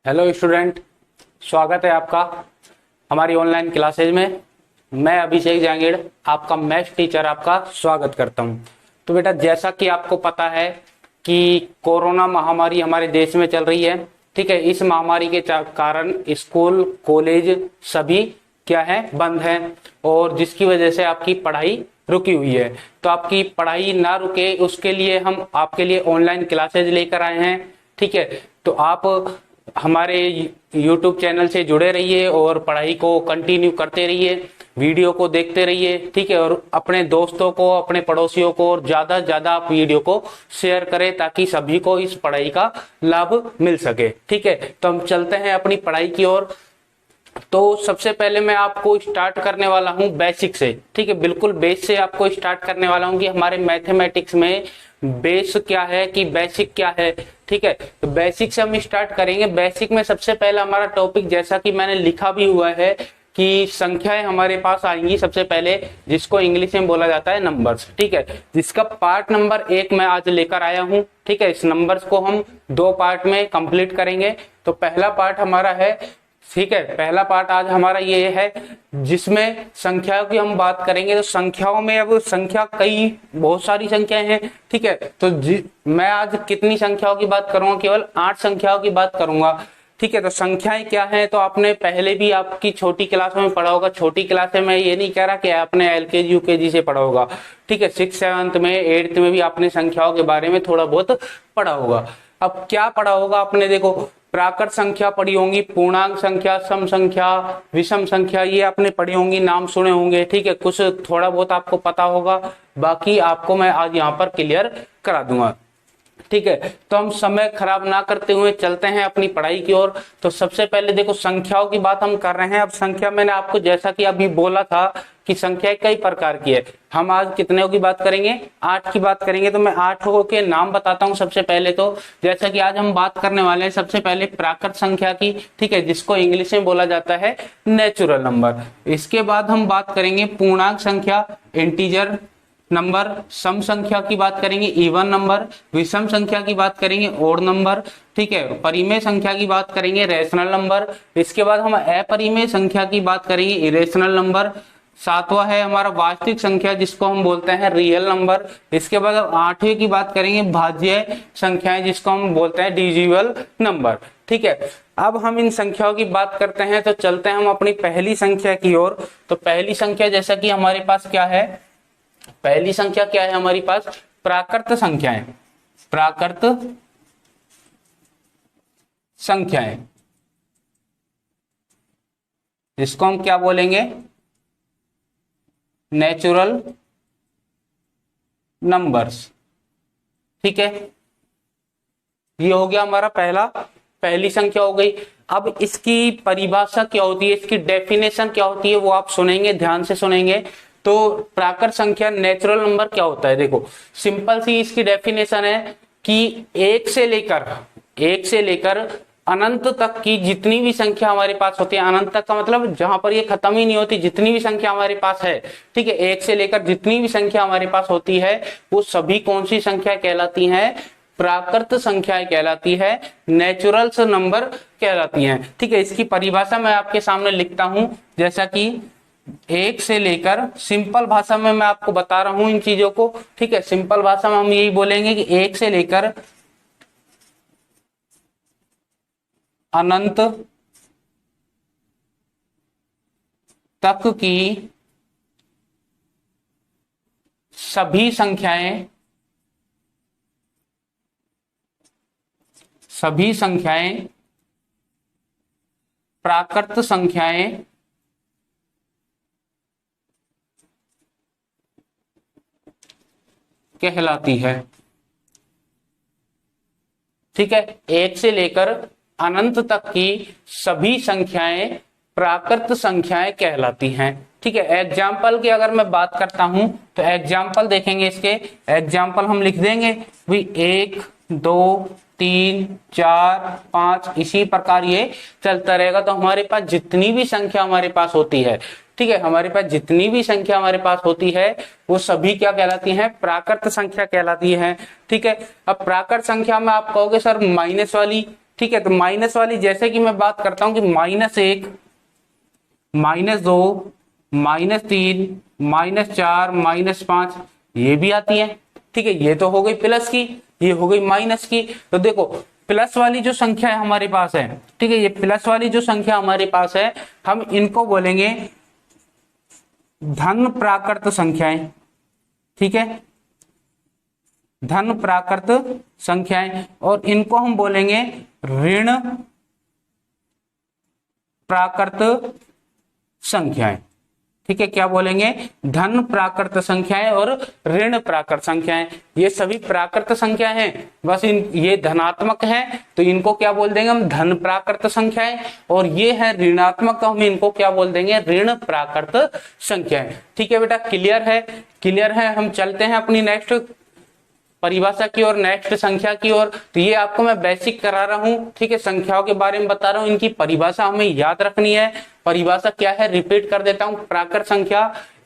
Hello student, स्वागत है आपका हमारी ऑनलाइन क्लासेज में। मैं अभिषेक जांगीड़, आपका मैथ्स टीचर, आपका स्वागत करता हूं। तो बेटा, जैसा कि आपको पता है कि कोरोना महामारी हमारे देश में चल रही है, ठीक है। इस महामारी के कारण स्कूल कॉलेज सभी क्या है, बंद है, और जिसकी वजह से आपकी पढ़ाई रुकी हुई है। तो आपकी पढ़ाई ना रुके उसके लिए हम आपके लिए ऑनलाइन क्लासेज लेकर आए हैं, ठीक है। तो आप हमारे YouTube चैनल से जुड़े रहिए और पढ़ाई को कंटिन्यू करते रहिए, वीडियो को देखते रहिए, ठीक है। और अपने दोस्तों को, अपने पड़ोसियों को और ज्यादा से ज्यादा आप वीडियो को शेयर करें ताकि सभी को इस पढ़ाई का लाभ मिल सके, ठीक है। तो हम चलते हैं अपनी पढ़ाई की ओर। तो सबसे पहले मैं आपको स्टार्ट करने वाला हूं बेसिक से, ठीक है। बिल्कुल बेस से आपको स्टार्ट करने वाला हूं कि हमारे मैथमेटिक्स में बेस क्या है, कि बेसिक क्या है, ठीक है। तो बेसिक से हम स्टार्ट करेंगे। बेसिक में सबसे पहला हमारा टॉपिक, जैसा कि मैंने लिखा भी हुआ है, कि संख्याएं हमारे पास आएंगी सबसे पहले, जिसको इंग्लिश में बोला जाता है नंबर्स, ठीक है। जिसका पार्ट नंबर 1 मैं आज लेकर आया हूं, ठीक है। इस नंबर्स को हम 2 पार्ट में कंप्लीट करेंगे। तो पहला पार्ट हमारा है, ठीक है, पहला पार्ट आज हमारा ये है जिसमें संख्याओं की हम बात करेंगे। तो संख्याओं में अब संख्या बहुत सारी संख्याएं हैं, ठीक है। तो मैं आज कितनी संख्याओं की बात करूंगा? केवल 8 संख्याओं की बात करूंगा, ठीक है। तो संख्याएं क्या है, तो आपने पहले भी आपकी छोटी क्लास में पढ़ा होगा। छोटी क्लास में मैं ये नहीं कह रहा कि आपने LKG UKG से पढ़ा होगा, ठीक है। 6th 7th में 8th में भी आपने संख्याओं के बारे में थोड़ा बहुत पढ़ा होगा। अब क्या पढ़ा होगा आपने? देखो, प्राकृत संख्या पढ़ी होंगी, पूर्णांक संख्या, सम संख्या, विषम संख्या, ये आपने पढ़ी होंगी, नाम सुने होंगे, ठीक है। कुछ थोड़ा बहुत आपको पता होगा, बाकी आपको मैं आज यहाँ पर क्लियर करा दूंगा, ठीक है। तो हम समय खराब ना करते हुए चलते हैं अपनी पढ़ाई की ओर। तो सबसे पहले देखो, संख्याओं की बात हम कर रहे हैं। अब संख्या मैंने आपको जैसा कि अभी बोला था कि संख्या कई प्रकार की है। हम आज कितने की बात करेंगे? 8 की बात करेंगे। तो मैं 8 के नाम बताता हूं सबसे पहले। तो जैसा कि आज हम बात करने वाले हैं सबसे पहले प्राकृत संख्या की, ठीक है, जिसको इंग्लिश में बोला जाता है नेचुरल नंबर। इसके बाद हम बात करेंगे पूर्णांक संख्या, इंटीजर नंबर, सम संख्या की बात करेंगे, इवन नंबर, विषम संख्या की बात करेंगे, ओड नंबर, ठीक है। परिमेय संख्या की बात करेंगे, रैशनल नंबर। इसके बाद हम अपरिमेय संख्या की बात करेंगे, इरेशनल नंबर। 7वां है हमारा वास्तविक संख्या, जिसको हम बोलते हैं रियल नंबर। इसके बाद 8वें की बात करेंगे भाज्य संख्याएं, जिसको हम बोलते हैं डिविजिबल नंबर, ठीक है। अब हम इन संख्याओं की बात करते हैं, तो चलते हैं हम अपनी पहली संख्या की ओर। तो पहली संख्या जैसा कि हमारे पास क्या है, पहली संख्या क्या है हमारी पास? प्राकृत संख्याएं, प्राकृत संख्याएं, जिसको हम क्या बोलेंगे? नेचुरल नंबर्स, ठीक है। ये हो गया हमारा पहली संख्या हो गई। अब इसकी परिभाषा क्या होती है, इसकी डेफिनेशन क्या होती है, वो आप सुनेंगे, ध्यान से सुनेंगे। तो प्राकृत संख्या, नेचुरल नंबर क्या होता है? देखो, सिंपल सी इसकी डेफिनेशन है कि एक से लेकर अनंत तक की जितनी भी संख्या हमारे पास होती है, अनंत तक का मतलब जहां पर ये खत्म ही नहीं होती, जितनी भी संख्या हमारे पास है, ठीक है, एक से लेकर जितनी भी संख्या हमारे पास होती है, वो सभी कौन सी संख्या कहलाती हैं? प्राकृत संख्याएं कहलाती है, नेचुरल नंबर कहलाती हैं, ठीक है। इसकी परिभाषा मैं आपके सामने लिखता हूं, जैसा कि एक से लेकर, सिंपल भाषा में मैं आपको बता रहा हूं इन चीजों को, ठीक है। सिंपल भाषा में हम यही बोलेंगे कि एक से लेकर अनंत तक की सभी संख्याएं प्राकृत संख्याएं कहलाती है, ठीक है। एक से लेकर अनंत तक की सभी संख्याएं प्राकृत संख्याएं कहलाती हैं, ठीक है। एग्जाम्पल की अगर मैं बात करता हूं तो एग्जाम्पल देखेंगे, इसके एग्जाम्पल हम लिख देंगे भाई 1 2 3 4 5, इसी प्रकार ये चलता रहेगा। तो हमारे पास जितनी भी संख्या हमारे पास होती है, ठीक है, हमारे पास जितनी भी संख्या हमारे पास होती है वो सभी क्या कहलाती हैं? प्राकृत संख्या कहलाती है, ठीक है। अब प्राकृत संख्या में आप कहोगे सर माइनस वाली ठीक है, तो माइनस वाली जैसे कि मैं बात करता हूं कि -1, -2, -3, -4, -5 ये भी आती है। ठीक है, ये तो हो गई प्लस की, ये हो गई माइनस की। तो देखो प्लस वाली जो संख्या है हमारे पास है, ठीक है, ये प्लस वाली जो संख्या हमारे पास है, हम इनको बोलेंगे धन प्राकृत संख्याएं। ठीक है, धन प्राकृत संख्याएं, और इनको हम बोलेंगे ऋण प्राकृत संख्याएं। ठीक है, क्या बोलेंगे? धन प्राकृत संख्याएं और ऋण प्राकृत संख्याएं। ये सभी प्राकृत संख्या हैं, बस ये धनात्मक हैं तो इनको क्या बोल देंगे हम? धन प्राकृत संख्याएं। और ये है ऋणात्मक तो हम इनको क्या बोल देंगे? ऋण प्राकृत संख्याएं। ठीक है बेटा, क्लियर है? क्लियर है। हम चलते हैं अपनी नेक्स्ट परिभाषा की और, नेक्स्ट संख्या की ओर। तो ये आपको मैं बेसिक करा रहा हूँ, ठीक है, संख्याओं के बारे में बता रहा हूँ, इनकी परिभाषा हमें याद रखनी है। परिभाषा क्या है रिपीट कर देता हूँ। प्राकृत संख्या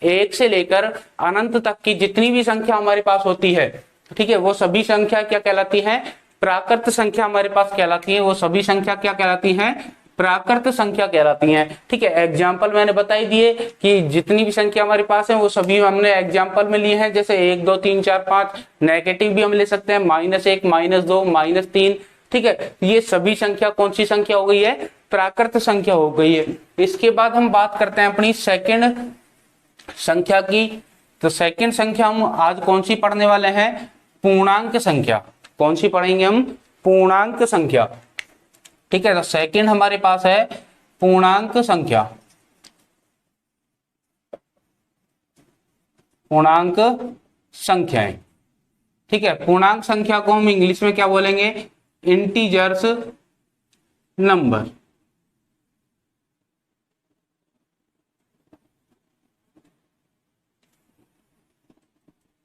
1 से लेकर अनंत तक की जितनी भी संख्या हमारे पास होती है, ठीक है, वो सभी संख्या क्या कहलाती है? प्राकृत संख्या हमारे पास कहलाती है। वो सभी संख्या क्या कहलाती है? प्राकृत संख्या कहलाती हैं। ठीक है, एग्जाम्पल मैंने बताई दिए कि जितनी भी संख्या हमारे पास है वो सभी हमने एग्जाम्पल में लिए हैं, जैसे 1, 2, 3, 4, 5। नेगेटिव भी हम ले सकते हैं, -1, -2, -3। ठीक है, ये सभी संख्या कौन सी संख्या हो गई है? प्राकृत संख्या हो गई है। इसके बाद हम बात करते हैं अपनी सेकंड संख्या की। तो सेकंड संख्या हम आज कौन सी पढ़ने वाले हैं? पूर्णांक संख्या। कौन सी पढ़ेंगे हम? पूर्णांक संख्या। ठीक है, तो सेकंड हमारे पास है पूर्णांक संख्या। पूर्णांक संख्याएं। ठीक है, पूर्णांक संख्या को हम इंग्लिश में क्या बोलेंगे? Integers number.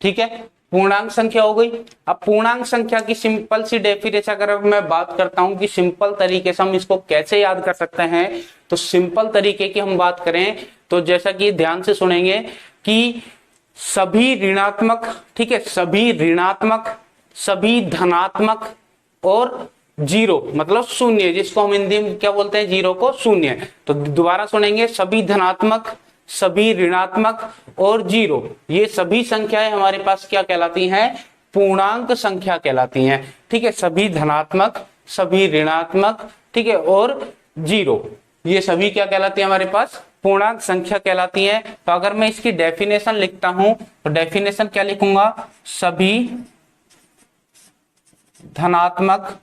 ठीक है, पूर्णांक संख्या हो गई। अब पूर्णांक संख्या की सिंपल सी डेफिनेशन अगर मैं बात करता हूं कि सिंपल तरीके से हम इसको कैसे याद कर सकते हैं, तो सिंपल तरीके की हम बात करें तो जैसा कि ध्यान से सुनेंगे कि सभी ऋणात्मक, ठीक है, सभी ऋणात्मक, सभी धनात्मक और जीरो मतलब शून्य, जिसको हम हिंदी में क्या बोलते हैं? जीरो को शून्य। तो दोबारा सुनेंगे, सभी धनात्मक, सभी ऋणात्मक और जीरो, ये सभी संख्याएं हमारे पास क्या कहलाती हैं? पूर्णांक संख्या कहलाती हैं। ठीक है, सभी धनात्मक, सभी ऋणात्मक, ठीक है, और जीरो, ये सभी क्या कहलाती है हमारे पास? पूर्णांक संख्या कहलाती हैं। तो अगर मैं इसकी डेफिनेशन लिखता हूं तो डेफिनेशन क्या लिखूंगा? सभी धनात्मक,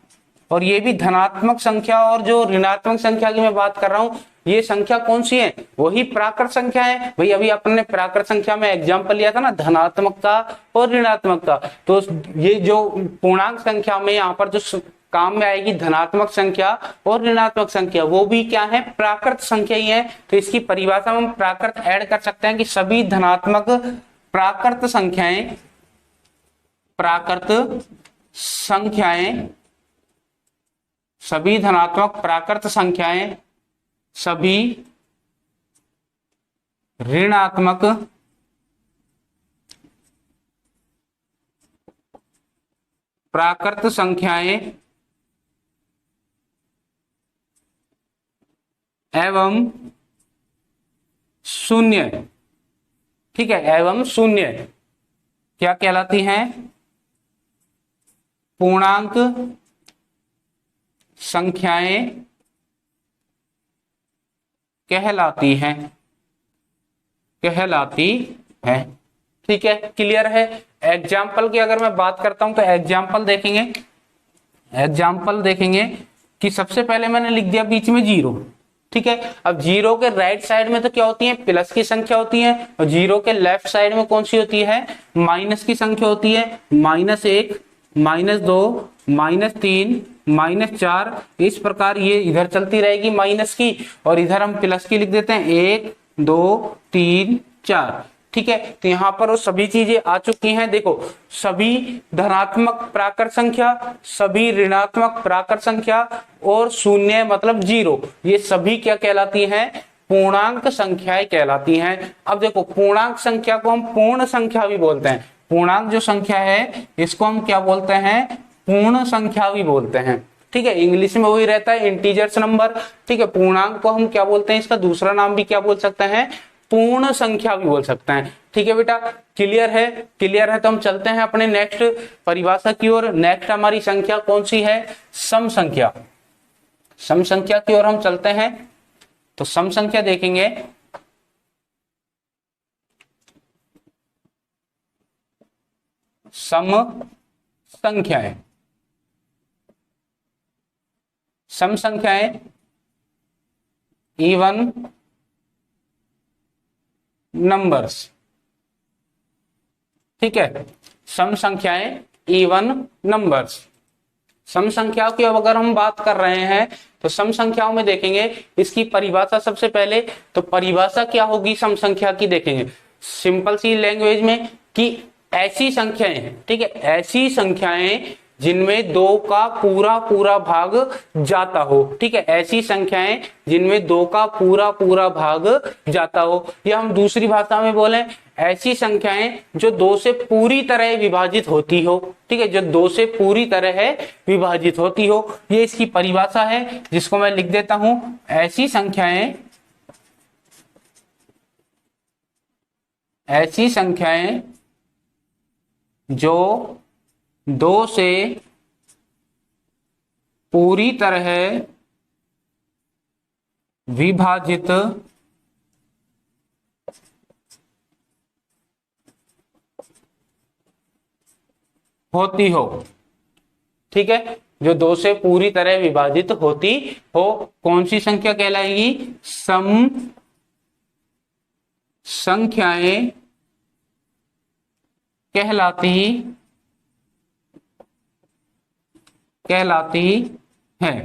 और ये भी धनात्मक संख्या और जो ऋणात्मक संख्या की मैं बात कर रहा हूं, ये संख्या कौन सी है? वही प्राकृत संख्या है। भाई अभी अपने प्राकृत संख्या में एग्जांपल लिया था ना, धनात्मक का और ऋणात्मक का। तो ये जो पूर्णांक संख्या में यहाँ पर जो काम में आएगी धनात्मक संख्या और ऋणात्मक संख्या, वो भी क्या है? प्राकृत संख्या ही है। तो इसकी परिभाषा में हम प्राकृत ऐड कर सकते हैं कि सभी धनात्मक प्राकृत संख्याएं, प्राकृत संख्याएं, सभी धनात्मक प्राकृत संख्याएं, सभी ऋणात्मक प्राकृत संख्याएं एवं शून्य, ठीक है, एवं शून्य क्या कहलाती हैं? पूर्णांक संख्याएं कहलाती हैं, कहलाती है। ठीक है, क्लियर है। एग्जाम्पल की अगर मैं बात करता हूं तो एग्जाम्पल देखेंगे, एग्जाम्पल देखेंगे कि सबसे पहले मैंने लिख दिया बीच में जीरो। ठीक है, अब जीरो के राइट साइड में तो क्या होती है? प्लस की संख्या होती है, और जीरो के लेफ्ट साइड में कौन सी होती है? माइनस की संख्या होती है। -1, -2, -3, -4, इस प्रकार ये इधर चलती रहेगी माइनस की, और इधर हम प्लस की लिख देते हैं 1, 2, 3, 4। ठीक है, तो यहाँ पर वो सभी चीजें आ चुकी हैं। देखो, सभी धनात्मक प्राकृत संख्या, सभी ऋणात्मक प्राकृत संख्या और शून्य मतलब जीरो, ये सभी क्या कहलाती हैं? पूर्णांक संख्याएं कहलाती हैं। अब देखो, पूर्णांक संख्या को हम पूर्ण संख्या भी बोलते हैं। पूर्णांक जो संख्या है इसको हम क्या बोलते हैं? पूर्ण संख्या भी बोलते हैं। ठीक है, इंग्लिश में वही रहता है इंटीजर्स नंबर। ठीक है, पूर्णांक को हम क्या बोलते हैं, इसका दूसरा नाम भी क्या बोल सकते हैं, पूर्ण संख्या भी बोल सकते हैं। ठीक है बेटा, क्लियर है? क्लियर है तो हम चलते हैं अपने नेक्स्ट परिभाषा की ओर। नेक्स्ट हमारी संख्या कौन सी है, सम संख्या। सम संख्या की ओर हम चलते हैं। तो सम संख्या देखेंगे, सम संख्याएं, सम संख्याएं इवन नंबर्स। ठीक है, सम संख्याएं इवन नंबर्स। सम संख्याओं की अब अगर हम बात कर रहे हैं तो सम संख्याओं में देखेंगे इसकी परिभाषा। सबसे पहले तो परिभाषा क्या होगी सम संख्या की, देखेंगे सिंपल सी लैंग्वेज में कि ऐसी संख्याएं, ठीक है, ऐसी संख्याएं जिनमें दो का पूरा पूरा भाग जाता हो। ठीक है, ऐसी संख्याएं जिनमें दो का पूरा पूरा भाग जाता हो, या हम दूसरी भाषा में बोलें ऐसी संख्याएं जो दो से पूरी तरह विभाजित होती हो। ठीक है, जो दो से पूरी तरह विभाजित होती हो, ये इसकी परिभाषा है, जिसको मैं लिख देता हूं। ऐसी संख्याएं, ऐसी संख्याएं जो दो से पूरी तरह विभाजित होती हो। ठीक है, जो दो से पूरी तरह विभाजित होती हो, कौन सी संख्या कहलाएगी, सम संख्याएं कहलाती हैं।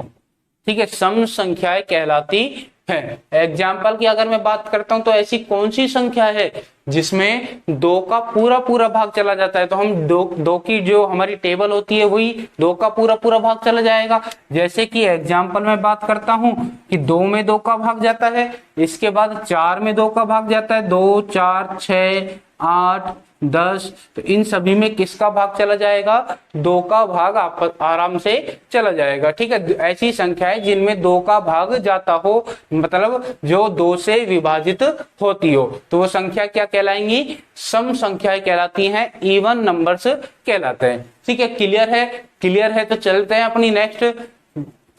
ठीक है, सम संख्याएं कहलाती हैं। एग्जाम्पल की अगर मैं बात करता हूं तो ऐसी कौन सी संख्या है जिसमें दो का पूरा पूरा भाग चला जाता है, तो हम दो की जो हमारी टेबल होती है वही दो का पूरा पूरा भाग चला जाएगा। जैसे कि एग्जाम्पल में बात करता हूं कि दो में दो का भाग जाता है, इसके बाद चार में दो का भाग जाता है, 2 4 6 8 10, तो इन सभी में किसका भाग चला जाएगा, दो का भाग आराम से चला जाएगा। ठीक है, ऐसी संख्याएं जिनमें दो का भाग जाता हो, मतलब जो दो से विभाजित होती हो, तो वो संख्या क्या कहलाएंगी, सम संख्याएं कहलाती हैं, इवन नंबर्स कहलाते हैं। ठीक है, क्लियर है? क्लियर है तो चलते हैं अपनी नेक्स्ट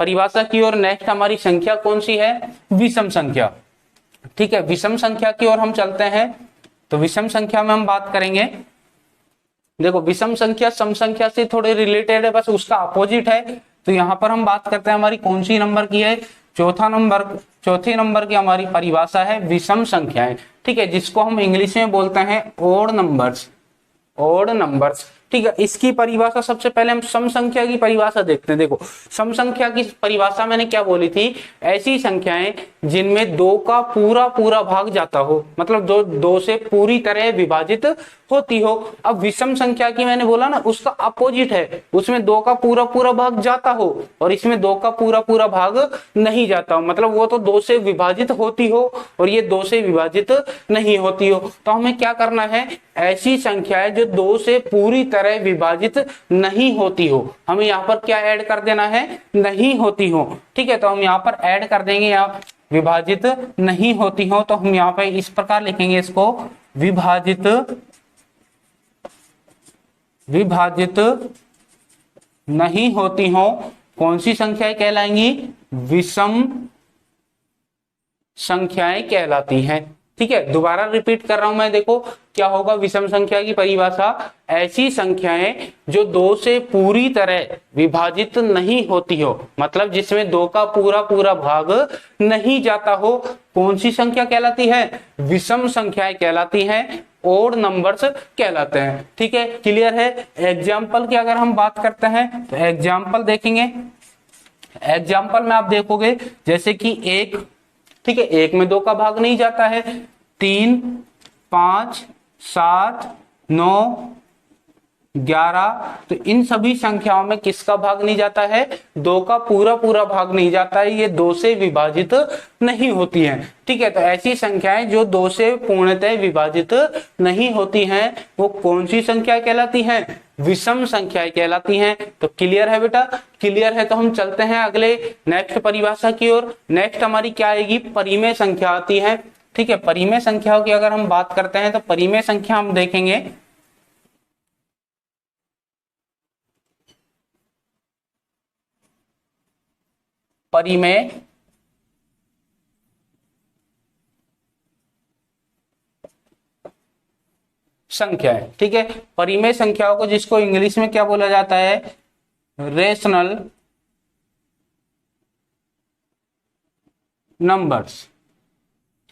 परिभाषा की ओर। नेक्स्ट हमारी संख्या कौन सी है, विषम संख्या। ठीक है, विषम संख्या की ओर हम चलते हैं। तो विषम संख्या में हम बात करेंगे, देखो विषम संख्या सम संख्या से थोड़े रिलेटेड है, बस उसका अपोजिट है। तो यहाँ पर हम बात करते हैं हमारी कौन सी नंबर की है, चौथे नंबर की हमारी परिभाषा है विषम संख्याएं। ठीक है, जिसको हम इंग्लिश में बोलते हैं ओड नंबर्स, ओड नंबर्स। ठीक है, इसकी परिभाषा सबसे पहले हम सम संख्या की परिभाषा देखते हैं। देखो सम संख्या की परिभाषा मैंने क्या बोली थी, ऐसी संख्याएं जिनमें दो का पूरा पूरा भाग जाता हो, मतलब दो से पूरी तरह विभाजित होती हो। अब विषम संख्या की मैंने बोला ना, उसका अपोजिट है, उसमें दो का पूरा पूरा भाग जाता हो और इसमें दो का पूरा पूरा भाग नहीं जाता हो, मतलब वो तो दो से विभाजित होती हो और ये दो से विभाजित नहीं होती हो। तो हमें क्या करना है, ऐसी संख्याएं जो दो से पूरी तरह विभाजित नहीं होती हो, हमें यहाँ पर क्या ऐड कर देना है, नहीं होती हो। ठीक है, तो हम यहाँ पर ऐड कर देंगे, यहाँ विभाजित नहीं होती हो, तो हम यहाँ पे इस प्रकार लिखेंगे इसको, विभाजित नहीं होती हो, कौन सी संख्याएं कहलाएंगी, विषम संख्याएं कहलाती हैं। ठीक है, दोबारा रिपीट कर रहा हूं मैं, देखो क्या होगा विषम संख्या की परिभाषा, ऐसी संख्याएं जो दो से पूरी तरह विभाजित नहीं होती हो, मतलब जिसमें दो का पूरा पूरा भाग नहीं जाता हो, कौन सी संख्या कहलाती है, विषम संख्याएं कहलाती हैं, ओड नंबर्स कहलाते हैं। ठीक है, क्लियर है? एग्जाम्पल की अगर हम बात करते हैं तो एग्जाम्पल देखेंगे। एग्जाम्पल में आप देखोगे जैसे कि एक, ठीक है, एक में दो का भाग नहीं जाता है, 3 5 7 9 11। तो इन सभी संख्याओं में किसका भाग नहीं जाता है? 2 का पूरा पूरा भाग नहीं जाता है, ये 2 से विभाजित नहीं होती हैं। ठीक है, तो ऐसी संख्याएं जो 2 से पूर्णतः विभाजित नहीं होती हैं वो कौन सी संख्या कहलाती हैं? विषम संख्याएं कहलाती हैं। तो क्लियर है बेटा? क्लियर है, तो हम चलते हैं अगले नेक्स्ट परिभाषा की ओर। नेक्स्ट हमारी क्या आएगी? परिमेय संख्या आती है। ठीक है, परिमेय संख्याओं की अगर हम बात करते हैं तो परिमेय संख्या हम देखेंगे परिमेय संख्याएं। ठीक है, परिमेय संख्याओं को जिसको इंग्लिश में क्या बोला जाता है? Rational numbers.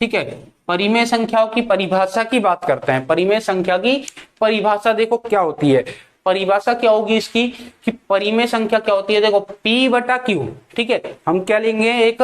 ठीक है, परिमेय संख्याओं की परिभाषा की बात करते हैं। परिमेय संख्या की परिभाषा देखो क्या होती है। परिभाषा क्या होगी इसकी कि परिमेय संख्या क्या होती है? देखो P बटा Q। ठीक है, हम क्या लेंगे? एक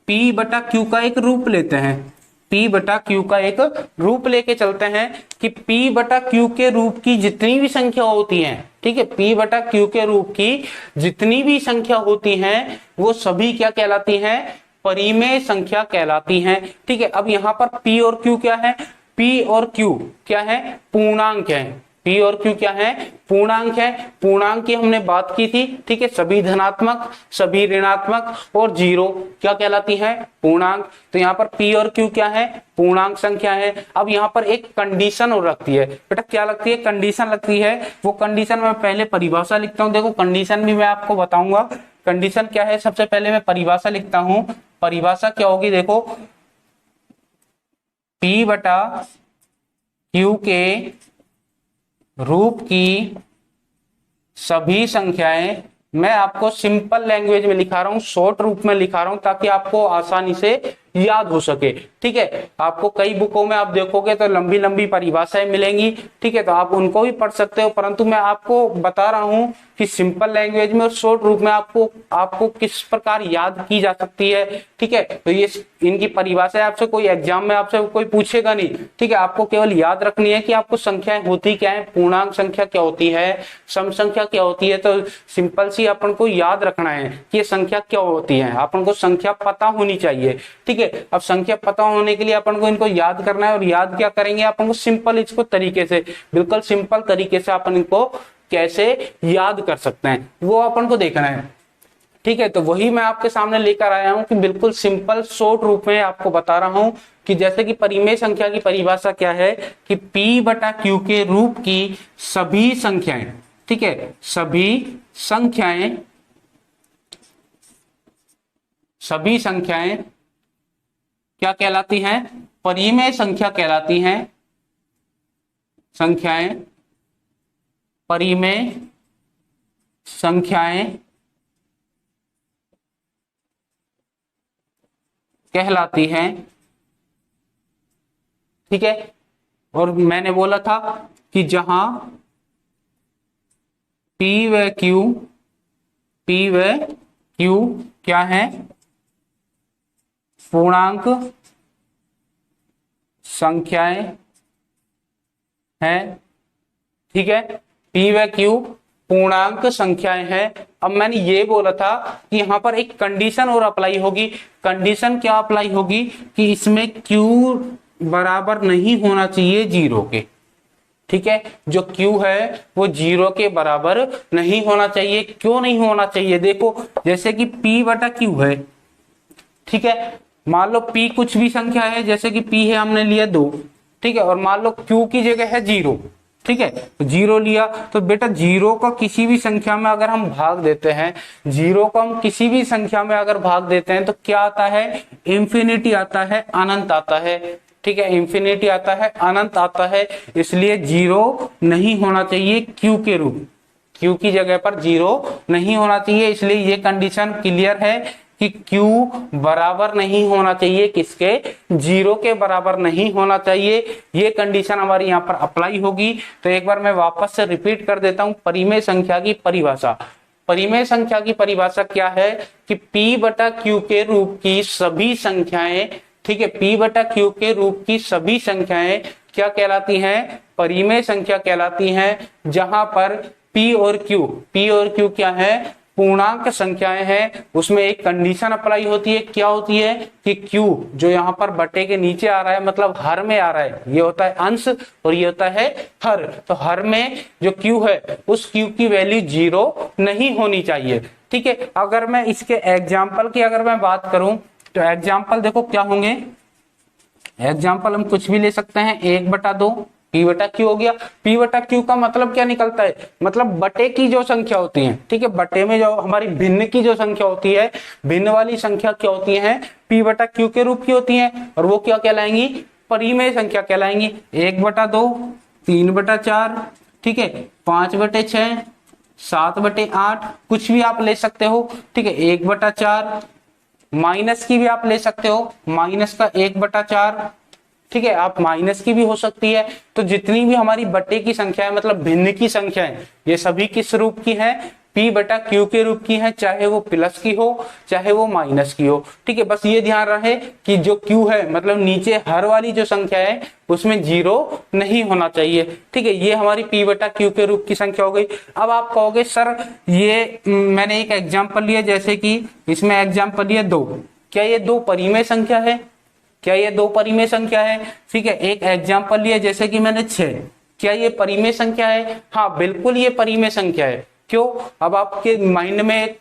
P बटा Q का एक रूप लेते हैं। P बटा Q का एक रूप लेके चलते हैं कि P बटा Q के रूप की जितनी भी संख्या होती है, ठीक है, P बटा Q के रूप की जितनी भी संख्या होती हैं वो सभी क्या कहलाती हैं? परिमेय संख्या कहलाती हैं। ठीक है, अब यहाँ पर P और Q क्या है? P और Q क्या है? पूर्णांक है। P और Q क्या है? पूर्णांक है। पूर्णांक की हमने बात की थी। ठीक है, सभी धनात्मक, सभी ऋणात्मक और जीरो क्या कहलाती है? पूर्णांक। तो यहाँ पर P और Q क्या है? पूर्णांक संख्या है। अब यहाँ पर एक कंडीशन और लगती है बेटा। क्या लगती है? कंडीशन लगती है। वो कंडीशन मैं पहले परिभाषा लिखता हूँ। देखो कंडीशन भी मैं आपको बताऊंगा। कंडीशन क्या है? सबसे पहले मैं परिभाषा लिखता हूं। परिभाषा क्या होगी? देखो P बटा Q के रूप की सभी संख्याएं, मैं आपको सिंपल लैंग्वेज में लिखा रहा हूं, शॉर्ट रूप में लिखा रहा हूं ताकि आपको आसानी से याद हो सके। ठीक है, आपको कई बुकों में आप देखोगे तो लंबी लंबी परिभाषाएं मिलेंगी। ठीक है, तो आप उनको भी पढ़ सकते हो, परंतु मैं आपको बता रहा हूं कि सिंपल लैंग्वेज में और शॉर्ट रूप में आपको किस प्रकार याद की जा सकती है। ठीक है, तो ये इनकी परिभाषा आपसे कोई एग्जाम में आपसे कोई पूछेगा नहीं। ठीक है, आपको केवल याद रखनी है कि आपको संख्याएं होती क्या है, पूर्णांक संख्या क्या होती है, सम संख्या क्या होती है। तो सिंपल सी अपन को याद रखना है कि ये संख्या क्या होती है। अपन को संख्या पता होनी चाहिए। ठीक है, अब संख्या पता होने के लिए अपन को इनको याद करना है। और याद क्या करेंगे? अपन को सिंपल इसको तरीके से, बिल्कुल सिंपल तरीके से अपन इनको कैसे याद कर सकते हैं वो अपन को देखना है। ठीक है, तो वही मैं आपके सामने लेकर आया हूं कि बिल्कुल सिंपल शॉर्ट रूप में आपको बता रहा हूं कि जैसे कि परिमेय संख्या की परिभाषा क्या है कि P बटा Q के रूप की सभी संख्याएं, ठीक है, सभी संख्याएं क्या कहलाती हैं? परिमेय संख्या कहलाती हैं। संख्याएं परिमेय संख्याएं कहलाती हैं। ठीक है, और मैंने बोला था कि जहां P व Q क्या है? पूर्णांक संख्याएं हैं। ठीक है, P व Q पूर्णांक संख्याएं हैं। अब मैंने ये बोला था कि यहाँ पर एक कंडीशन और अप्लाई होगी। कंडीशन क्या अप्लाई होगी कि इसमें Q बराबर नहीं होना चाहिए 0 के। ठीक है, जो Q है वो 0 के बराबर नहीं होना चाहिए। क्यों नहीं होना चाहिए? देखो जैसे कि P बटा Q है। ठीक है, मान लो P कुछ भी संख्या है, जैसे कि P है हमने लिया 2। ठीक है, और मान लो Q की जगह है 0। ठीक है, तो 0 लिया तो बेटा 0 को किसी भी संख्या में अगर हम भाग देते हैं, 0 को हम किसी भी संख्या में अगर भाग देते हैं तो क्या आता है? इंफिनिटी आता है, अनंत आता है। ठीक है, इंफिनिटी आता है, अनंत आता है। इसलिए 0 नहीं होना चाहिए Q के रूप, Q की जगह पर 0 नहीं होना चाहिए। इसलिए ये कंडीशन क्लियर है कि Q बराबर नहीं होना चाहिए किसके? 0 के बराबर नहीं होना चाहिए। ये कंडीशन हमारी यहाँ पर अप्लाई होगी। तो एक बार मैं वापस से रिपीट कर देता हूं परिमेय संख्या की परिभाषा। परिमेय संख्या की परिभाषा क्या है कि P बटा Q के रूप की सभी संख्याएं, ठीक है, P बटा Q के रूप की सभी संख्याएं क्या कहलाती हैं, परिमेय संख्या कहलाती हैं, जहां पर P और Q क्या है, पूर्णांक संख्याएं हैं। उसमें एक कंडीशन अप्लाई होती है, क्या होती है कि Q जो यहाँ पर बटे के नीचे आ रहा है, मतलब हर में आ रहा है, ये होता है अंश और ये होता है हर। तो हर में जो Q है उस Q की वैल्यू 0 नहीं होनी चाहिए। ठीक है, अगर मैं इसके एग्जाम्पल की अगर मैं बात करूं तो एग्जाम्पल देखो क्या होंगे। एग्जाम्पल हम कुछ भी ले सकते हैं, 1/2 P बटा Q हो गया। P बटा Q का मतलब क्या निकलता है, मतलब बटे की जो संख्या होती है, ठीक है, बटे में जो हमारी भिन्न की जो संख्या होती है, भिन्न वाली संख्या क्या होती है, P बटा Q के रूप की होती है, और वो क्या कहलाएंगी, परिमेय संख्या कहलाएंगी। 1/2, 3/4, ठीक है, 5/6, 7/8, कुछ भी आप ले सकते हो। ठीक है, 1/4, माइनस की भी आप ले सकते हो, माइनस का 1/4, ठीक है, आप माइनस की भी हो सकती है। तो जितनी भी हमारी बटे की संख्या है, मतलब भिन्न की संख्या है, ये सभी किस रूप की है, P बटा Q के रूप की है, चाहे वो प्लस की हो चाहे वो माइनस की हो। ठीक है, बस ये ध्यान रहे कि जो Q है, मतलब नीचे हर वाली जो संख्या है उसमें 0 नहीं होना चाहिए। ठीक है, ये हमारी P बटा Q के रूप की संख्या हो गई। अब आप कहोगे सर ये मैंने एक एग्जाम्पल लिया, जैसे कि इसमें एग्जाम्पल लिया 2, क्या ये 2 परिमेय संख्या है, क्या ये 2 परिमेय संख्या है। ठीक है, एक एग्जाम्पल लिया जैसे कि मैंने 6, क्या ये परिमेय संख्या है, हाँ बिल्कुल ये परिमेय संख्या है। क्यों, अब आपके माइंड में एक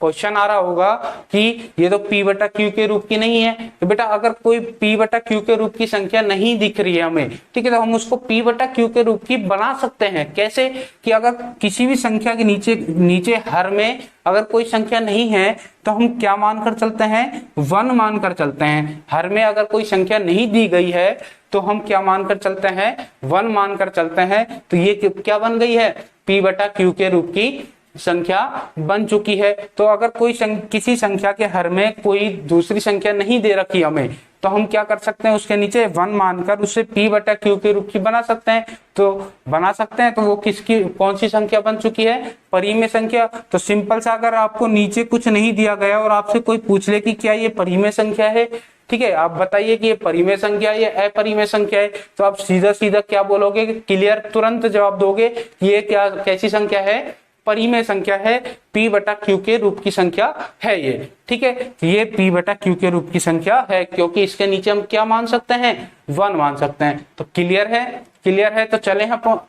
क्वेश्चन आ रहा होगा कि ये तो P बटा Q के रूप की नहीं है। तो बेटा अगर कोई P बटा Q के रूप की संख्या नहीं दिख रही है हमें, ठीक है, तो हम उसको P बटा Q के रूप की बना सकते हैं। कैसे, कि अगर किसी भी संख्या के नीचे हर में अगर कोई संख्या नहीं है तो हम क्या मानकर चलते हैं, 1 मानकर चलते हैं। हर में अगर कोई संख्या नहीं दी गई है तो हम क्या मानकर चलते हैं, 1 मानकर चलते हैं। तो ये क्या बन गई है, P बटा Q के रूप की संख्या बन चुकी है। तो अगर कोई किसी संख्या के हर में कोई दूसरी संख्या नहीं दे रखी हमें, तो हम क्या कर सकते हैं, उसके नीचे 1 मानकर उसे P बटा Q के रूप की बना सकते हैं। तो बना सकते हैं, तो वो किसकी कौन सी संख्या बन चुकी है, परिमेय संख्या। तो सिंपल सा, अगर आपको नीचे कुछ नहीं दिया गया और आपसे कोई पूछ ले कि क्या ये परिमेय संख्या है, ठीक है, आप बताइए कि ये परिमेय संख्या है या अपरिमेय संख्या है, तो आप सीधा सीधा क्या बोलोगे, क्लियर तुरंत जवाब दोगे कि ये क्या कैसी संख्या है, परिमेय संख्या है, P बटा Q के रूप की संख्या है ये। ठीक है, ये P बटा Q के रूप की संख्या है, क्योंकि इसके नीचे हम क्या मान सकते हैं, 1 मान सकते हैं। तो क्लियर है, क्लियर है। तो चले हम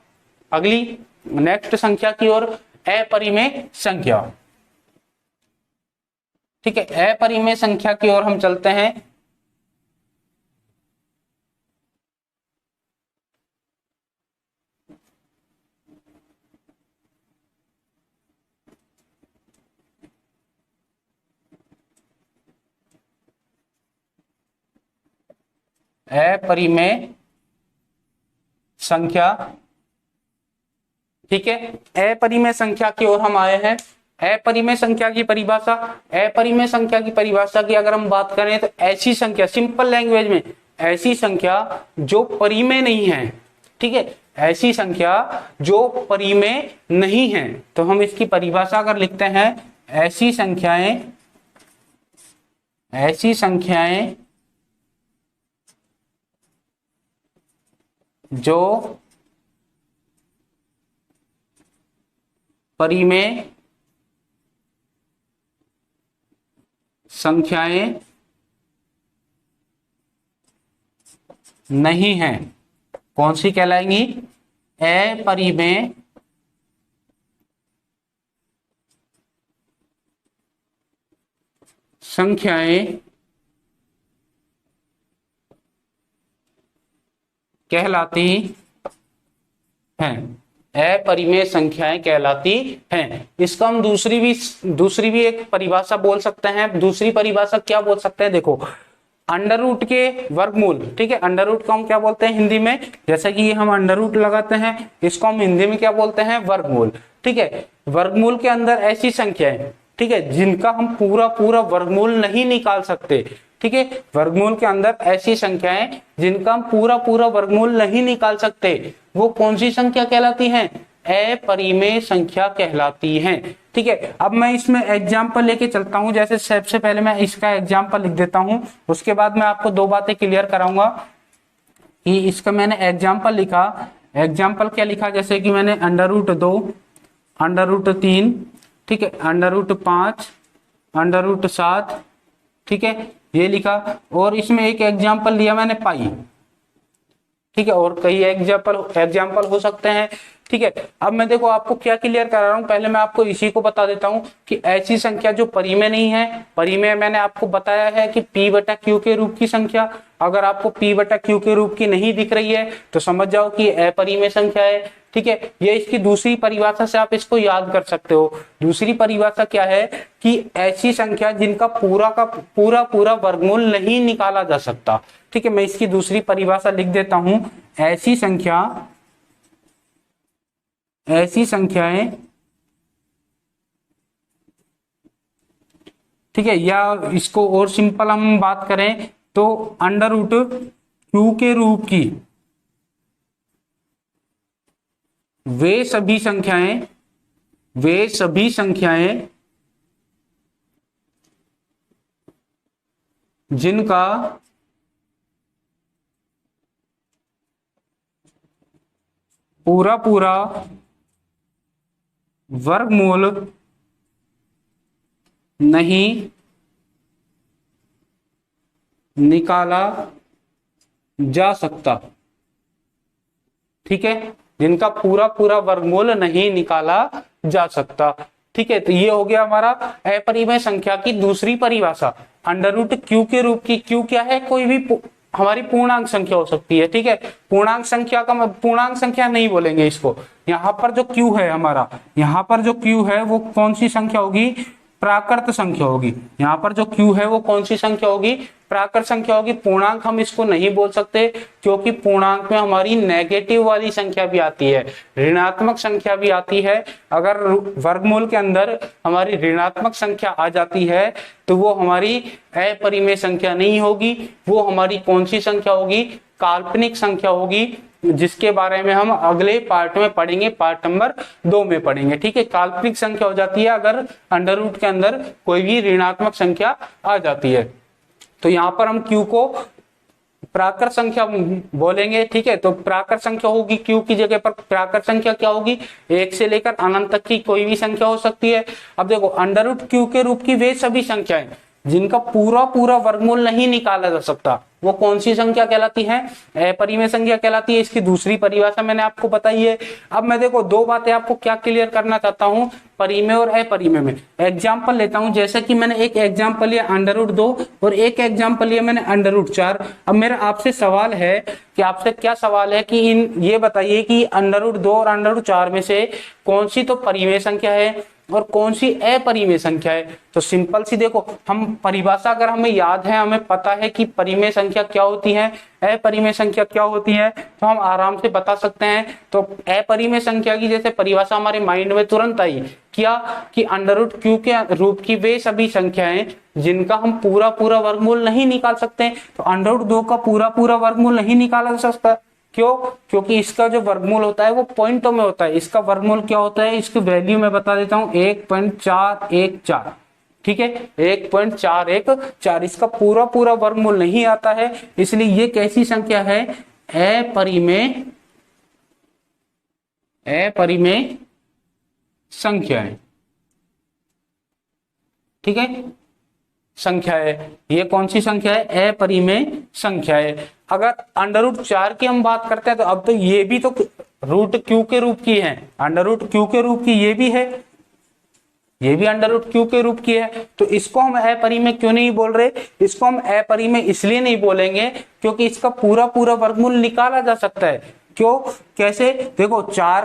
अगली नेक्स्ट संख्या की ओर, अपरिमेय संख्या। ठीक है, अपरिमेय संख्या की ओर हम चलते हैं। अपरिमेय संख्या, ठीक है, अपरिमेय संख्या की ओर हम आए हैं। अपरिमेय संख्या की परिभाषा, अपरिमेय संख्या की परिभाषा की अगर हम बात करें तो ऐसी संख्या, सिंपल लैंग्वेज में ऐसी संख्या जो परिमेय नहीं है। ठीक है, ऐसी संख्या जो परिमेय नहीं है। तो हम इसकी परिभाषा अगर लिखते हैं, ऐसी संख्याएं जो परिमेय संख्याएं नहीं है, कौन सी कहलाएंगी, अपरिमेय संख्याएं कहलाती हैं, अपरिमेय संख्याएं कहलाती हैं। इसका हम दूसरी भी एक परिभाषा बोल सकते हैं। दूसरी परिभाषा क्या बोल सकते हैं, देखो, अंडर रूट के वर्गमूल। ठीक है, अंडर रूट को हम क्या बोलते हैं हिंदी में, जैसे कि हम अंडर रूट लगाते हैं, इसको हम हिंदी में क्या बोलते हैं, वर्गमूल। ठीक है, वर्गमूल के अंदर ऐसी संख्याएं, ठीक है, जिनका हम पूरा वर्गमूल नहीं निकाल सकते। ठीक है, वर्गमूल के अंदर ऐसी संख्याएं जिनका हम पूरा वर्गमूल नहीं निकाल सकते, वो कौन सी संख्या कहलाती हैं, अपरिमेय संख्या कहलाती हैं। ठीक है, अब मैं इसमें एग्जाम्पल लेके चलता हूं। जैसे सबसे पहले मैं इसका एग्जाम्पल लिख देता हूं, उसके बाद मैं आपको 2 बातें क्लियर कराऊंगा। कि इसका मैंने एग्जाम्पल लिखा, एग्जाम्पल क्या लिखा, जैसे कि मैंने √2, √3, ठीक है, √5, √7, ठीक है, ये लिखा। और इसमें एक एग्जाम्पल लिया मैंने पाई, ठीक है, और कई एग्जाम्पल हो सकते हैं, ठीक है। अब मैं देखो आपको क्या क्लियर करा रहा हूं, पहले मैं आपको इसी को बता देता हूं कि ऐसी संख्या जो परिमेय नहीं है, परिमेय मैंने आपको बताया है कि p/q के रूप की संख्या, अगर आपको p/q के रूप की नहीं दिख रही है तो समझ जाओ कि अपरिमेय संख्या है, ठीक है। ये इसकी दूसरी परिभाषा से आप इसको याद कर सकते हो। दूसरी परिभाषा क्या है कि ऐसी संख्या जिनका पूरा का पूरा वर्गमूल नहीं निकाला जा सकता, ठीक है। मैं इसकी दूसरी परिभाषा लिख देता हूं, ऐसी संख्याएं, ठीक है, या इसको और सिंपल हम बात करें तो √q के रूप की वे सभी संख्याएं जिनका पूरा वर्गमूल नहीं निकाला जा सकता, ठीक है, जिनका पूरा वर्गमूल नहीं निकाला जा सकता, ठीक है। तो ये हो गया हमारा अपरिमेय संख्या की दूसरी परिभाषा। √q के रूप की, q क्या है, कोई भी हमारी पूर्णांक संख्या हो सकती है, ठीक है। पूर्णांक संख्या नहीं बोलेंगे इसको। यहाँ पर जो q है हमारा, यहाँ पर जो q है वो कौन सी संख्या होगी, प्राकृत संख्या होगी। यहाँ पर जो q है वो कौन सी संख्या होगी, प्राकृत संख्या होगी। पूर्णांक हम इसको नहीं बोल सकते क्योंकि पूर्णांक में हमारी नेगेटिव वाली संख्या भी आती है, ऋणात्मक संख्या भी आती है। अगर वर्गमूल के अंदर हमारी ऋणात्मक संख्या आ जाती है तो वो हमारी अपरिमेय संख्या नहीं होगी, वो हमारी कौन सी संख्या होगी, काल्पनिक संख्या होगी, जिसके बारे में हम अगले पार्ट में पढ़ेंगे, पार्ट नंबर 2 में पढ़ेंगे, ठीक है। काल्पनिक संख्या हो जाती है अगर √ के अंदर कोई भी ऋणात्मक संख्या आ जाती है। तो यहाँ पर हम q को प्राकृत संख्या बोलेंगे, ठीक है। तो प्राकृत संख्या होगी, q की जगह पर प्राकृत संख्या क्या होगी, 1 से लेकर अनंत तक की कोई भी संख्या हो सकती है। अब देखो √q के रूप की वे सभी संख्याएं जिनका पूरा वर्गमूल नहीं निकाला जा सकता, वो कौन सी संख्या कहलाती है, अपरिमेय संख्या कहलाती है। इसकी दूसरी परिभाषा मैंने आपको बताई है। अब मैं देखो दो बातें आपको क्या क्लियर करना चाहता हूं, परिमेय और अपरिमेय में। एग्जाम्पल लेता हूं, जैसे कि मैंने एक एग्जाम्पल लिया √2 और एक एग्जाम्पल लिया मैंने √4। अब मेरा आपसे सवाल है कि आपसे क्या सवाल है कि ये बताइए कि √2 और √4 में से कौन सी तो परिमेय संख्या है और कौन सी अपरिमेय संख्या है। तो सिंपल सी देखो, हम परिभाषा अगर हमें याद है, हमें पता है कि परिमेय संख्या क्या होती है, अपरिमेय संख्या क्या होती है, तो हम आराम से बता सकते हैं। तो अपरिमेय संख्या की जैसे परिभाषा हमारे माइंड में तुरंत आई क्या कि √q के रूप की वे सभी संख्याएं जिनका हम पूरा वर्गमूल नहीं निकाल सकते। तो √2 का पूरा वर्गमूल नहीं निकाला जा सकता, क्यों, क्योंकि इसका जो वर्गमूल होता है वो पॉइंटों में होता है। इसका वर्गमूल क्या होता है, इसकी वैल्यू मैं बता देता हूं 1.414, ठीक है, 1.414। इसका पूरा वर्गमूल नहीं आता है, इसलिए ये कैसी संख्या है, अपरिमेय संख्या है, ठीक है, संख्या है। ये कौन सी संख्या है, अपरिमेय संख्या है। अगर √4 की हम बात करते हैं तो अब तो ये भी तो √q के रूप की है, √q के रूप की ये भी है, ये भी √q के रूप की है। तो इसको हम अपरिमेय क्यों नहीं बोल रहे, इसको हम अपरिमेय इसलिए नहीं बोलेंगे क्योंकि इसका पूरा वर्गमूल निकाला जा सकता है। क्यों, कैसे, देखो 4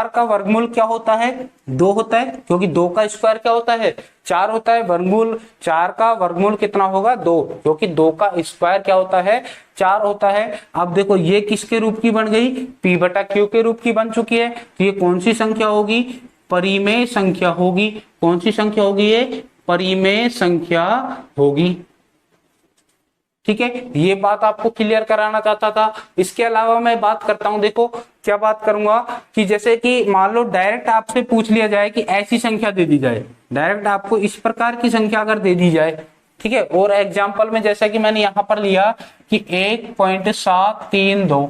का वर्गमूल क्या होता है, 2 होता है, क्योंकि 2 का स्क्वायर क्या होता है, 4 होता है। वर्गमूल 4 का वर्गमूल कितना होगा, 2, क्योंकि 2 का स्क्वायर क्या होता है, 4 होता है। अब देखो ये किसके रूप की बन गई, p/q के रूप की बन चुकी है। तो ये कौन सी संख्या होगी, परिमेय संख्या होगी। कौन सी संख्या होगी, ये परिमेय संख्या होगी, ठीक है। ये बात आपको क्लियर कराना चाहता था। इसके अलावा मैं बात करता हूं, देखो क्या बात करूंगा कि जैसे कि मान लो डायरेक्ट आपसे पूछ लिया जाए कि ऐसी संख्या दे दी जाए, डायरेक्ट आपको इस प्रकार की संख्या अगर दे दी जाए, ठीक है। और एग्जाम्पल में जैसा कि मैंने यहां पर लिया कि 1.732,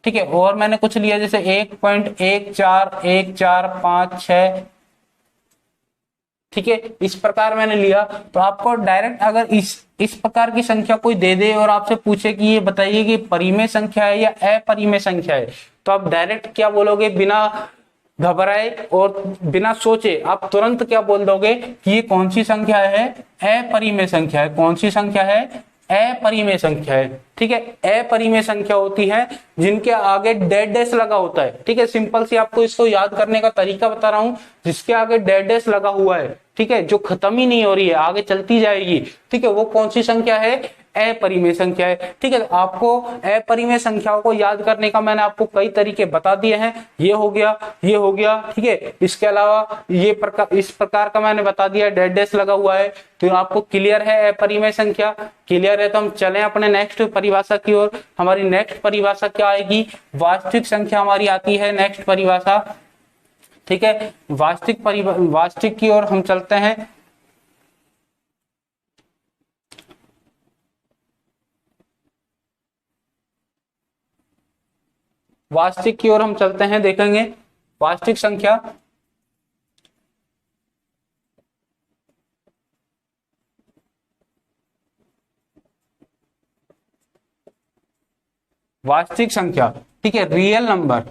ठीक है, और मैंने कुछ लिया जैसे 1.141456, ठीक है, इस प्रकार मैंने लिया। तो आपको डायरेक्ट अगर इस प्रकार की संख्या कोई दे दे और आपसे पूछे कि ये बताइए कि परिमेय संख्या है या अपरिमेय संख्या है, तो आप डायरेक्ट क्या बोलोगे, बिना घबराए और बिना सोचे आप तुरंत क्या बोल दोगे कि ये कौन सी संख्या है, अपरिमेय संख्या है। कौन सी संख्या है, अपरिमेय संख्या है, ठीक है। अपरिमेय संख्या होती है जिनके आगे डेड डैश लगा होता है, ठीक है। सिंपल सी आपको इसको याद करने का तरीका बता रहा हूं, जिसके आगे डेड डैश लगा हुआ है, ठीक है, जो खत्म ही नहीं हो रही है, आगे चलती जाएगी, ठीक है, वो कौन सी संख्या है, अपरिमेय संख्या है, ठीक है। आपको अपरिमेय संख्याओं को याद करने का मैंने आपको कई तरीके बता दिए हैं, ये हो गया, ये हो गया, ठीक है। इसके अलावा ये प्रकार, इस प्रकार का मैंने बता दिया, डेड डैश लगा हुआ है, तो आपको क्लियर है अपरिमेय संख्या, क्लियर है। तो हम चलें अपने नेक्स्ट परिभाषा की ओर। हमारी नेक्स्ट परिभाषा क्या आएगी, वास्तविक संख्या हमारी आती है नेक्स्ट परिभाषा, ठीक है। वास्तविक की ओर हम चलते हैं। वास्तविक की ओर हम चलते हैं, देखेंगे वास्तविक संख्या, वास्तविक संख्या, ठीक है, रियल नंबर,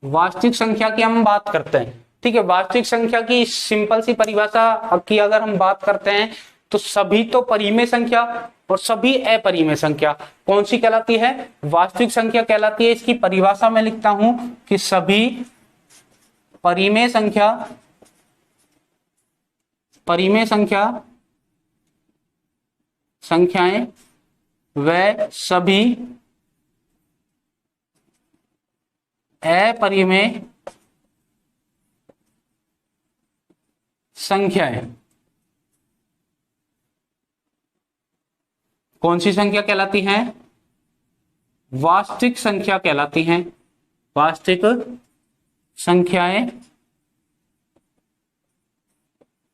वास्तविक संख्या की हम बात करते हैं, ठीक है। वास्तविक संख्या की सिंपल सी परिभाषा की अगर हम बात करते हैं तो सभी तो परिमेय संख्या और सभी अपरिमेय संख्या कौन सी कहलाती है, वास्तविक संख्या कहलाती है। इसकी परिभाषा में लिखता हूं कि सभी परिमेय संख्या, परिमेय संख्या संख्याएं व सभी अपरिमेय संख्याएं कौन सी संख्या कहलाती हैं, वास्तविक संख्या कहलाती हैं। वास्तविक संख्याएं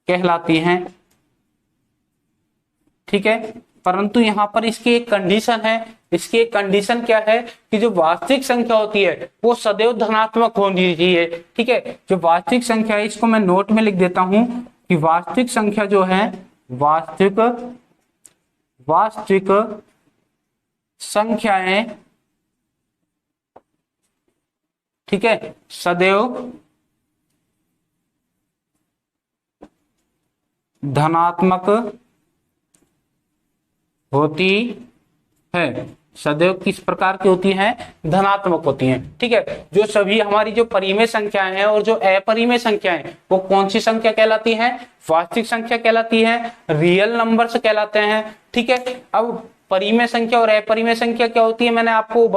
कहलाती हैं, ठीक है। परंतु यहां पर इसकी एक कंडीशन है। इसकी एक कंडीशन क्या है कि जो वास्तविक संख्या होती है वो सदैव धनात्मक होनी चाहिए, ठीक है। जो वास्तविक संख्या है, इसको मैं नोट में लिख देता हूं कि वास्तविक संख्या जो है, वास्तविक संख्याएं, ठीक है, सदैव धनात्मक होती है। सदैव किस प्रकार की होती हैं, धनात्मक होती हैं, ठीक है। जो सभी हमारी जो परिमेय संख्याएं हैं और जो अपरिमेय संख्याएं, वो कौन सी संख्या कहलाती हैं, वास्तविक संख्या कहलाती हैं, रियल नंबर्स कहलाते हैं, ठीक है। अब परिमेय संख्या और अपरिमेय संख्या क्या होती है मैंने आपको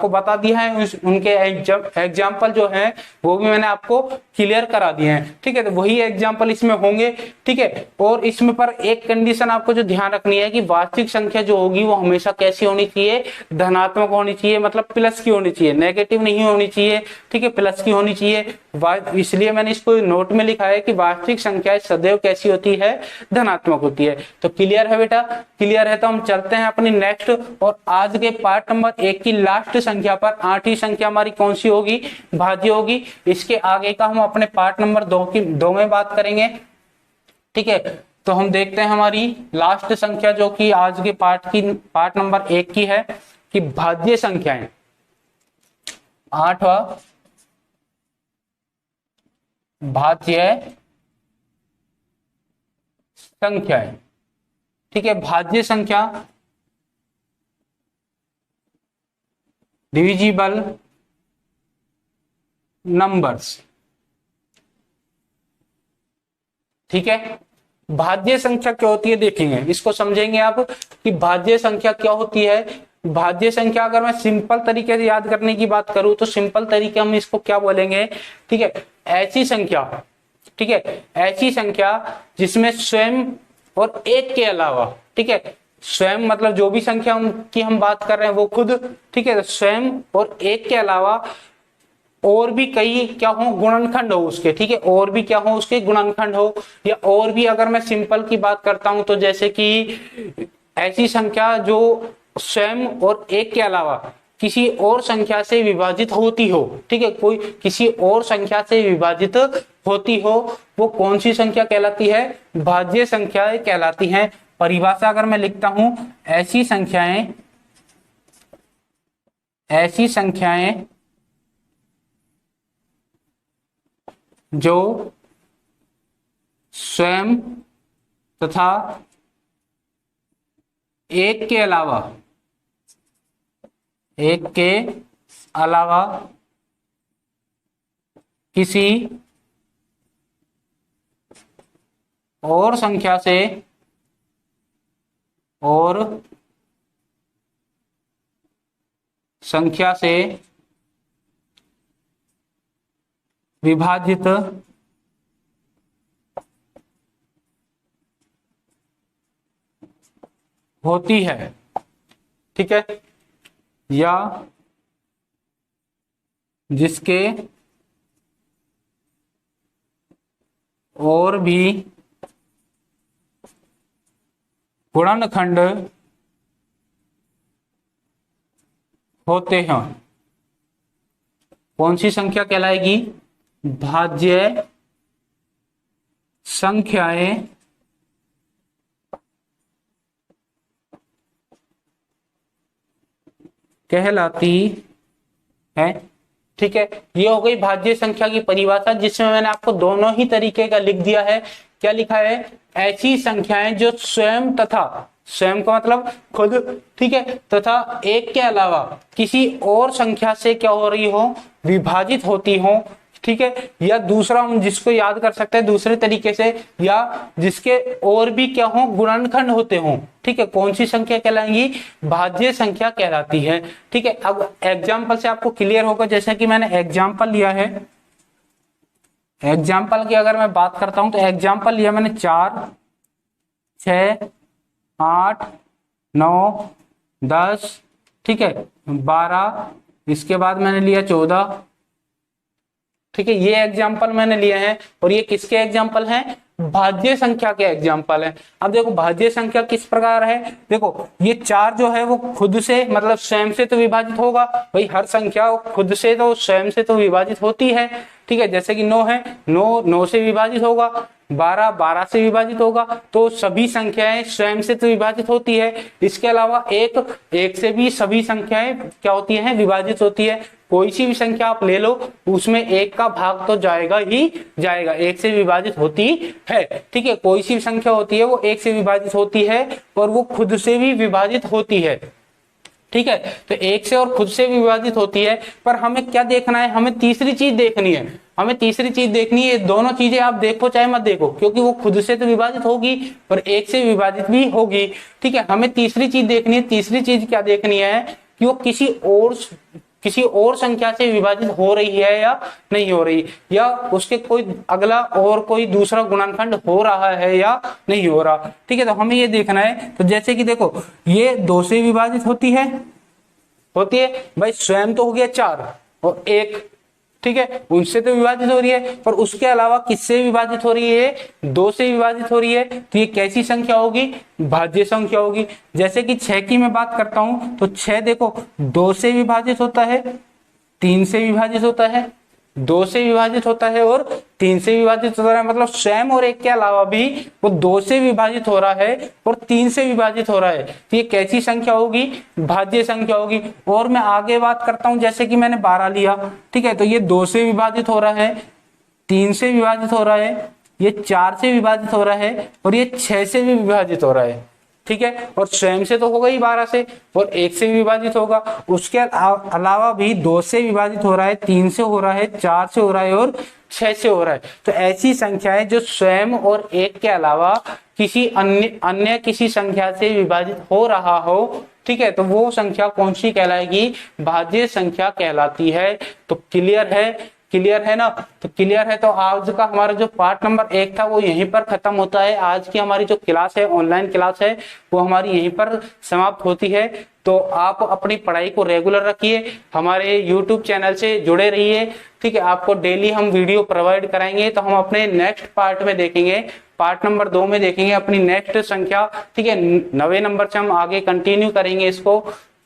बता दिया है। उनके एग्जाम्पल जो है वो भी मैंने आपको क्लियर करा दिए हैं, ठीक है। तो वही एग्जाम्पल इसमें होंगे, ठीक है। और इसमें पर एक कंडीशन आपको जो ध्यान रखनी है कि वास्तविक संख्या जो होगी वो हमेशा कैसी होनी चाहिए, धनात्मक होनी चाहिए, मतलब प्लस की होनी चाहिए, नेगेटिव नहीं होनी चाहिए, ठीक है, प्लस की होनी चाहिए। इसलिए मैंने इसको नोट में लिखा है कि वास्तविक संख्या सदैव कैसी होती है, धनात्मक होती है। तो क्लियर है बेटा, क्लियर है। तो हम चलते हैं अपनी नेक्स्ट और आज के पार्ट नंबर 1 की लास्ट संख्या पर। 8वीं संख्या हमारी कौन सी होगी, भाज्य होगी। इसके आगे का हम अपने पार्ट नंबर 2 में बात करेंगे, ठीक है। तो हम देखते हैं हमारी लास्ट संख्या जो कि आज के पार्ट नंबर 1 की है कि भाज्य संख्याएं। 8वां भाज्य संख्याएं, ठीक है। भाज्य संख्या डिविजिबल नंबर्स, ठीक है। भाज्य संख्या क्या होती है देखेंगे, इसको समझेंगे आप कि भाज्य संख्या क्या होती है। भाज्य संख्या अगर मैं सिंपल तरीके से याद करने की बात करूं तो सिंपल तरीके हम इसको क्या बोलेंगे, ठीक है, ऐसी संख्या, ठीक है, ऐसी संख्या जिसमें स्वयं और एक के अलावा, ठीक है, स्वयं मतलब जो भी संख्या की हम बात कर रहे हैं वो खुद, ठीक है, स्वयं और एक के अलावा और भी कई क्या हो, गुणनखंड हो उसके, ठीक है, और भी क्या हो उसके गुणनखंड हो, या और भी अगर मैं सिंपल की बात करता हूं तो जैसे कि ऐसी संख्या जो स्वयं और एक के अलावा किसी और संख्या से विभाजित होती हो, ठीक है, कोई किसी और संख्या से विभाजित होती हो, वो कौन सी संख्या कहलाती है, भाज्य संख्याएं कहलाती हैं। परिभाषा अगर मैं लिखता हूं, ऐसी संख्याएं जो स्वयं तथा एक के अलावा किसी और संख्या से विभाजित होती है, ठीक है, या जिसके और भी गुणनखंड होते हैं। कौन सी संख्या कहलाएगी, भाज्य संख्याएं कहलाती है, ठीक है। ये हो गई भाज्य संख्या की परिभाषा, जिसमें मैंने आपको दोनों ही तरीके का लिख दिया है। क्या लिखा है, ऐसी संख्याएं जो स्वयं तथा, स्वयं का मतलब खुद, ठीक है, तथा एक के अलावा किसी और संख्या से क्या हो रही हो, विभाजित होती हो, ठीक है, या दूसरा हम जिसको याद कर सकते हैं दूसरे तरीके से, या जिसके और भी क्या हो, गुणनखंड होते हो, ठीक है, कौन सी संख्या कहलाएंगी, भाज्य संख्या कहलाती है, ठीक है। अब एग्जाम्पल से आपको क्लियर होगा, जैसे कि मैंने एग्जाम्पल लिया है, एग्जाम्पल की अगर मैं बात करता हूं तो एग्जाम्पल लिया मैंने 4, 6, 8, 9, 10, ठीक है, 12, इसके बाद मैंने लिया 14, ठीक है, ये एग्जाम्पल मैंने लिए हैं। और ये किसके एग्जाम्पल हैं, भाज्य संख्या के एग्जाम्पल है। अब देखो भाज्य संख्या किस प्रकार है, देखो ये 4 जो है वो खुद से मतलब स्वयं से तो विभाजित होगा, भाई हर संख्या खुद से तो स्वयं से तो विभाजित होती है, ठीक है, जैसे कि 9 है, 9 से विभाजित होगा, 12 से विभाजित होगा, तो सभी संख्याएं स्वयं से तो विभाजित होती है। इसके अलावा एक से भी सभी संख्याएं क्या होती हैं, विभाजित होती है। कोई सी भी संख्या आप ले लो, उसमें एक का भाग तो जाएगा ही जाएगा, एक से विभाजित होती है, ठीक है, कोई सी भी संख्या होती है वो एक से विभाजित होती है और वो खुद से भी विभाजित होती है, ठीक है, तो एक से और खुद से भी विभाजित होती है। पर हमें क्या देखना है, हमें तीसरी चीज देखनी है, हमें तीसरी चीज देखनी है। दोनों चीजें आप देखो चाहे मत देखो, क्योंकि वो खुद से तो विभाजित होगी पर एक से विभाजित भी होगी, ठीक है, हमें तीसरी चीज देखनी है। तीसरी चीज क्या देखनी है कि वो किसी और संख्या से विभाजित हो रही है या नहीं हो रही, या उसके कोई अगला और कोई दूसरा गुणनखंड हो रहा है या नहीं हो रहा, ठीक है, तो हमें ये देखना है। तो जैसे कि देखो ये 2 से विभाजित होती है भाई, स्वयं तो हो गया 4 और 1, ठीक है, उनसे तो विभाजित हो रही है, पर उसके अलावा किससे विभाजित हो रही है, 2 से विभाजित हो रही है, तो ये कैसी संख्या होगी, भाज्य संख्या होगी। जैसे कि 6 की मैं बात करता हूं तो 6 देखो 2 से विभाजित होता है, 3 से विभाजित होता है, 2 से विभाजित होता है और 3 से विभाजित होता है, मतलब स्वयं और एक के अलावा भी वो 2 से विभाजित हो रहा है और 3 से विभाजित हो रहा है, तो ये कैसी संख्या होगी, भाज्य संख्या होगी। और मैं आगे बात करता हूं, जैसे कि मैंने 12 लिया, ठीक है, तो ये 2 से विभाजित हो रहा है, 3 से विभाजित हो रहा है, ये 4 से विभाजित हो रहा है और ये 6 से भी विभाजित हो रहा है, ठीक है, और स्वयं से तो होगा ही 12 से और 1 से विभाजित होगा, उसके अलावा भी 2 से विभाजित हो रहा है, 3 से हो रहा है, 4 से हो रहा है और 6 से हो रहा है। तो ऐसी संख्याएं जो स्वयं और 1 के अलावा किसी अन्य किसी संख्या से विभाजित हो रहा हो, ठीक है, तो वो संख्या कौन सी कहलाएगी, भाज्य संख्या कहलाती है। तो क्लियर है क्लियर है ना? तो क्लियर है तो आज का हमारा जो पार्ट नंबर 1 था वो यहीं पर खत्म होता है। आज की हमारी जो क्लास है, ऑनलाइन क्लास है, वो हमारी यहीं पर समाप्त होती है। तो आप अपनी पढ़ाई को रेगुलर रखिए, हमारे यूट्यूब चैनल से जुड़े रहिए, ठीक है। आपको डेली हम वीडियो प्रोवाइड कराएंगे। तो हम अपने नेक्स्ट पार्ट में देखेंगे, पार्ट नंबर 2 में देखेंगे अपनी नेक्स्ट संख्या, ठीक है। 9वें नंबर से हम आगे कंटिन्यू करेंगे इसको,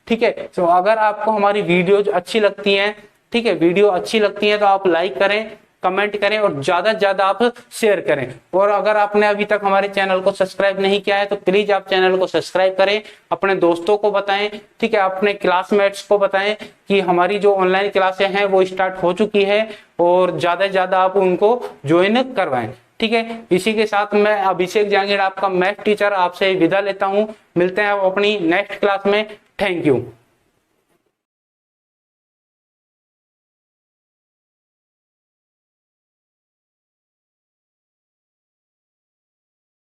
ठीक है। तो अगर आपको हमारी वीडियोज अच्छी लगती हैं, ठीक है, वीडियो अच्छी लगती है तो आप लाइक करें, कमेंट करें और ज्यादा से ज्यादा आप शेयर करें। और अगर आपने अभी तक हमारे चैनल को सब्सक्राइब नहीं किया है तो प्लीज आप चैनल को सब्सक्राइब करें, अपने दोस्तों को बताएं, ठीक है, अपने क्लासमेट्स को बताएं कि हमारी जो ऑनलाइन क्लासें हैं वो स्टार्ट हो चुकी है और ज्यादा से ज्यादा आप उनको ज्वाइन करवाएं, ठीक है। इसी के साथ मैं अभिषेक जहांगीर, आपका मैथ टीचर, आपसे विदा लेता हूं। मिलते हैं अपनी नेक्स्ट क्लास में। Thank you.